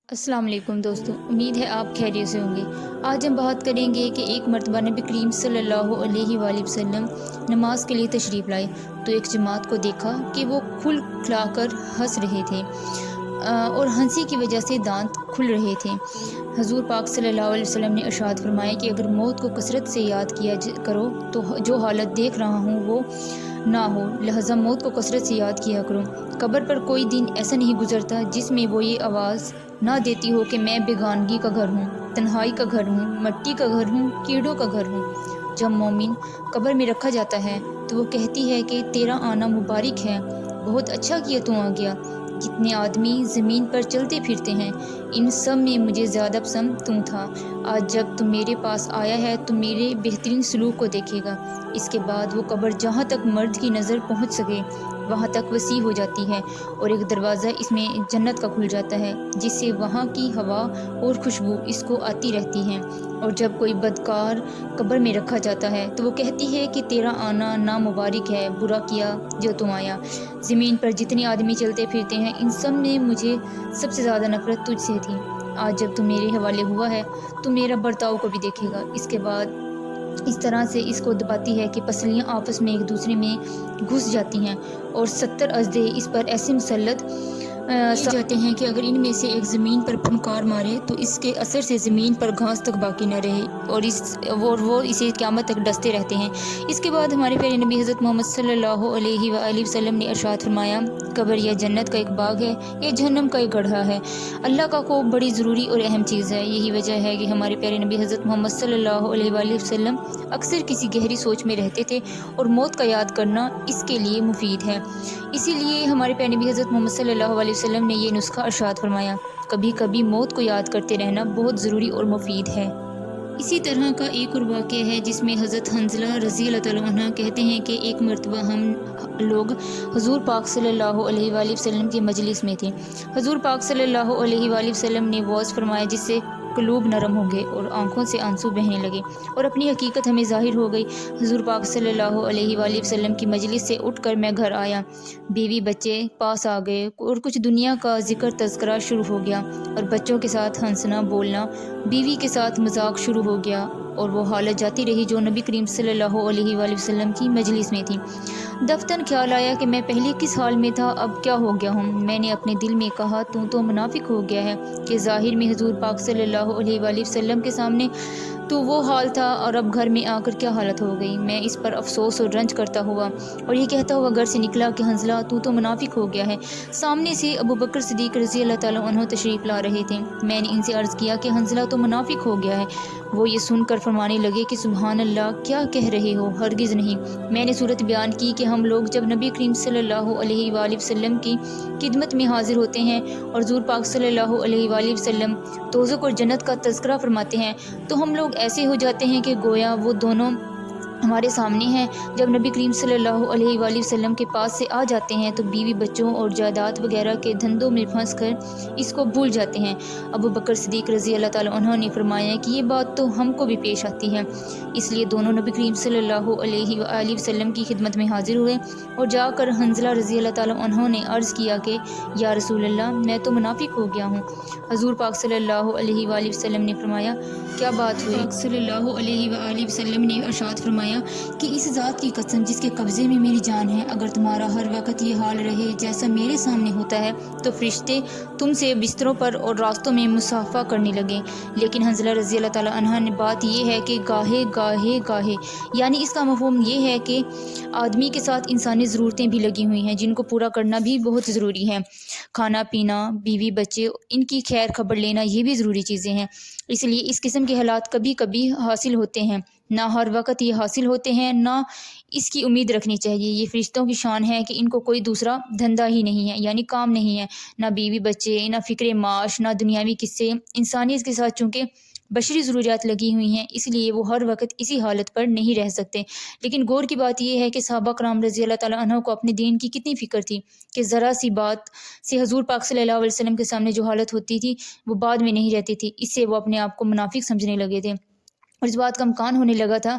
السلام علیکم دوستو، امید ہے آپ خیریت سے ہوں گے۔ آج ہم بات کریں گے کہ ایک مرتبہ نبی کریم صلی اللہ علیہ وآلہ وسلم نماز کے لیے تشریف لائے تو ایک جماعت کو دیکھا کہ وہ کھل کھلا کر ہنس رہے تھے اور ہنسی کی وجہ سے دانت کھل رہے تھے۔ حضور پاک صلی اللہ علیہ وسلم نے ارشاد فرمایا کہ اگر موت کو کثرت سے یاد کیا کرو تو جو حالت دیکھ رہا ہوں وہ نہ ہو، لہذا موت کو کثرت سے یاد کیا کرو۔ قبر پر کوئی دن ایسا نہیں گزرتا جس میں وہ یہ آواز نہ دیتی ہو کہ میں بیگانگی کا گھر ہوں، تنہائی کا گھر ہوں، مٹی کا گھر ہوں، کیڑوں کا گھر ہوں۔ جب مومن قبر میں رکھا جاتا ہے تو وہ کہتی ہے کہ تیرا آنا مبارک ہے، بہت اچھا کیا تو آ گیا۔ جتنے آدمی زمین پر چلتے پھرتے ہیں ان سب میں مجھے زیادہ پسند تو تھا۔ آج جب تم میرے پاس آیا ہے تو میرے بہترین سلوک کو دیکھے گا۔ اس کے بعد وہ قبر جہاں تک مرد کی نظر پہنچ سکے وہاں تک وسیع ہو جاتی ہے اور ایک دروازہ اس میں جنت کا کھل جاتا ہے جس سے وہاں کی ہوا اور خوشبو اس کو آتی رہتی ہے۔ اور جب کوئی بدکار قبر میں رکھا جاتا ہے تو وہ کہتی ہے کہ تیرا آنا نامبارک ہے، برا کیا جو تم آیا۔ زمین پر جتنے آدمی چلتے پھرتے ہیں ان سب میں مجھے سب سے زیادہ نفرت تجھ سے تھی۔ آج جب تم میرے حوالے ہوا ہے تو میرا برتاؤ کو بھی دیکھے گا۔ اس کے بعد اس طرح سے اس کو دباتی ہے کہ پسلیاں آپس میں ایک دوسرے میں گھس جاتی ہیں اور 70 اژدھے اس پر ایسے مسلط جاتے ہیں کہ اگر ان میں سے ایک زمین پر پھنکار مارے تو اس کے اثر سے زمین پر گھاس تک باقی نہ رہے اور وہ اسے قیامت تک ڈستے رہتے ہیں۔ اس کے بعد ہمارے پیارے نبی حضرت محمد صلی اللہ علیہ وآلہ وسلم نے ارشاد فرمایا، قبر یا جنت کا ایک باغ ہے یا جہنم کا ایک گڑھا ہے۔ اللہ کا خوف بڑی ضروری اور اہم چیز ہے۔ یہی وجہ ہے کہ ہمارے پیارے نبی حضرت محمد صلی اللہ علیہ وآلہ وسلم اکثر کسی گہری سوچ میں رہتے تھے اور موت کا یاد کرنا اس کے لیے مفید ہے۔ اسی لیے ہمارے پیارے نبی حضرت محمد صلی اللہ علیہ وسلم نے یہ نسخہ ارشاد فرمایا، کبھی کبھی موت کو یاد کرتے رہنا بہت ضروری اور مفید ہے۔ اسی طرح کا ایک اور واقعہ ہے جس میں حضرت حنظلہ رضی اللہ تعالیٰ عنہ کہتے ہیں کہ ایک مرتبہ ہم لوگ حضور پاک صلی اللہ علیہ وآلہ وسلم کے مجلس میں تھے۔ حضور پاک صلی اللہ علیہ وآلہ وسلم نے وعظ فرمایا جس سے قلوب نرم ہو گئے اور آنکھوں سے آنسو بہنے لگے اور اپنی حقیقت ہمیں ظاہر ہو گئی۔ حضور پاک صلی اللہ علیہ وآلہ وسلم کی مجلس سے اٹھ کر میں گھر آیا، بیوی بچے پاس آ گئے اور کچھ دنیا کا ذکر تذکرہ شروع ہو گیا اور بچوں کے ساتھ ہنسنا بولنا، بیوی کے ساتھ مذاق شروع ہو گیا اور وہ حالت جاتی رہی جو نبی کریم صلی اللہ علیہ وآلہ وسلم کی مجلس میں تھی۔ دفتن خیال آیا کہ میں پہلے کس حال میں تھا، اب کیا ہو گیا ہوں۔ میں نے اپنے دل میں کہا تو منافق ہو گیا ہے کہ ظاہر میں حضور پاک صلی اللہ علیہ وآلہ وسلم کے سامنے تو وہ حال تھا اور اب گھر میں آ کر کیا حالت ہو گئی۔ میں اس پر افسوس اور رنج کرتا ہوا اور یہ کہتا ہوا گھر سے نکلا کہ حنظلہ تو منافق ہو گیا ہے۔ سامنے سے ابو بکر صدیق رضی اللہ تعالیٰ عنہ تشریف لا رہے تھے۔ میں نے ان سے عرض کیا کہ حنظلہ تو منافق ہو گیا ہے۔ وہ یہ سن کر فرمانے لگے کہ سبحان اللہ، کیا کہہ رہے ہو، ہرگز نہیں۔ میں نے صورت بیان کی کہ ہم لوگ جب نبی کریم صلی اللہ علیہ وآلہ وسلم کی خدمت میں حاضر ہوتے ہیں اور حضور پاک صلی اللہ علیہ وآلہ وسلم دوزخ اور جنت کا تذکرہ فرماتے ہیں تو ہم لوگ ایسے ہو جاتے ہیں کہ گویا وہ دونوں ہمارے سامنے ہیں۔ جب نبی کریم صلی اللہ علیہ وآلہ وسلم کے پاس سے آ جاتے ہیں تو بیوی بچوں اور جائیداد وغیرہ کے دھندوں میں پھنس کر اس کو بھول جاتے ہیں۔ ابو بکر صدیق رضی اللہ تعالیٰ عنہ نے فرمایا کہ یہ بات تو ہم کو بھی پیش آتی ہے۔ اس لیے دونوں نبی کریم صلی اللہ علیہ وآلہ وسلم کی خدمت میں حاضر ہوئے اور جا کر حنظلہ رضی اللہ تعالیٰ عنہ نے عرض کیا کہ یا رسول اللہ، میں تو منافق ہو گیا ہوں۔ حضور پاک صلی اللہ علیہ وآلہ وسلم نے فرمایا، کیا بات ہوئی؟ پاک صلی اللہ علیہ وآلہ وسلم نے ارشاد فرمایا کہ اس ذات کی قسم جس کے قبضے میں میری جان ہے، اگر تمہارا ہر وقت یہ حال رہے جیسا میرے سامنے ہوتا ہے تو فرشتے تم سے بستروں پر اور راستوں میں مصافحہ کرنے لگیں۔ لیکن حنظلہ رضی اللہ تعالیٰ عنہ نے بات یہ ہے کہ گاہے گاہے، یعنی اس کا مفہوم یہ ہے کہ آدمی کے ساتھ انسانی ضرورتیں بھی لگی ہوئی ہیں جن کو پورا کرنا بھی بہت ضروری ہے۔ کھانا پینا، بیوی بچے، ان کی خیر خبر لینا، یہ بھی ضروری چیزیں ہیں۔ اس لیے اس قسم کے حالات کبھی کبھی حاصل ہوتے ہیں، نہ ہر وقت یہ حاصل ہوتے ہیں، نہ اس کی امید رکھنی چاہیے۔ یہ فرشتوں کی شان ہے کہ ان کو کوئی دوسرا دھندا ہی نہیں ہے، یعنی کام نہیں ہے، نہ بیوی بچے، نہ فکر معاش، نہ دنیاوی قصے۔ انسانیت کے ساتھ چونکہ بشری ضروریات لگی ہوئی ہیں اس لیے وہ ہر وقت اسی حالت پر نہیں رہ سکتے۔ لیکن غور کی بات یہ ہے کہ صحابہ کرام رضی اللہ تعالیٰ عنہ کو اپنے دین کی کتنی فکر تھی کہ ذرا سی بات سے حضور پاک صلی اللہ علیہ وسلم کے سامنے جو حالت ہوتی تھی وہ بعد میں نہیں رہتی تھی۔ اس سے وہ اپنے آپ کو منافق سمجھنے لگے تھے اور اس بات کا امکان ہونے لگا تھا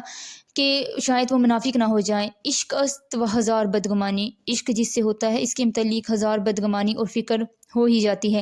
کہ شاید وہ منافق نہ ہو جائیں۔ عشق است و ہزار بدگمانی، عشق جس سے ہوتا ہے اس کے متعلق ہزار بدگمانی اور فکر ہو ہی جاتی ہے۔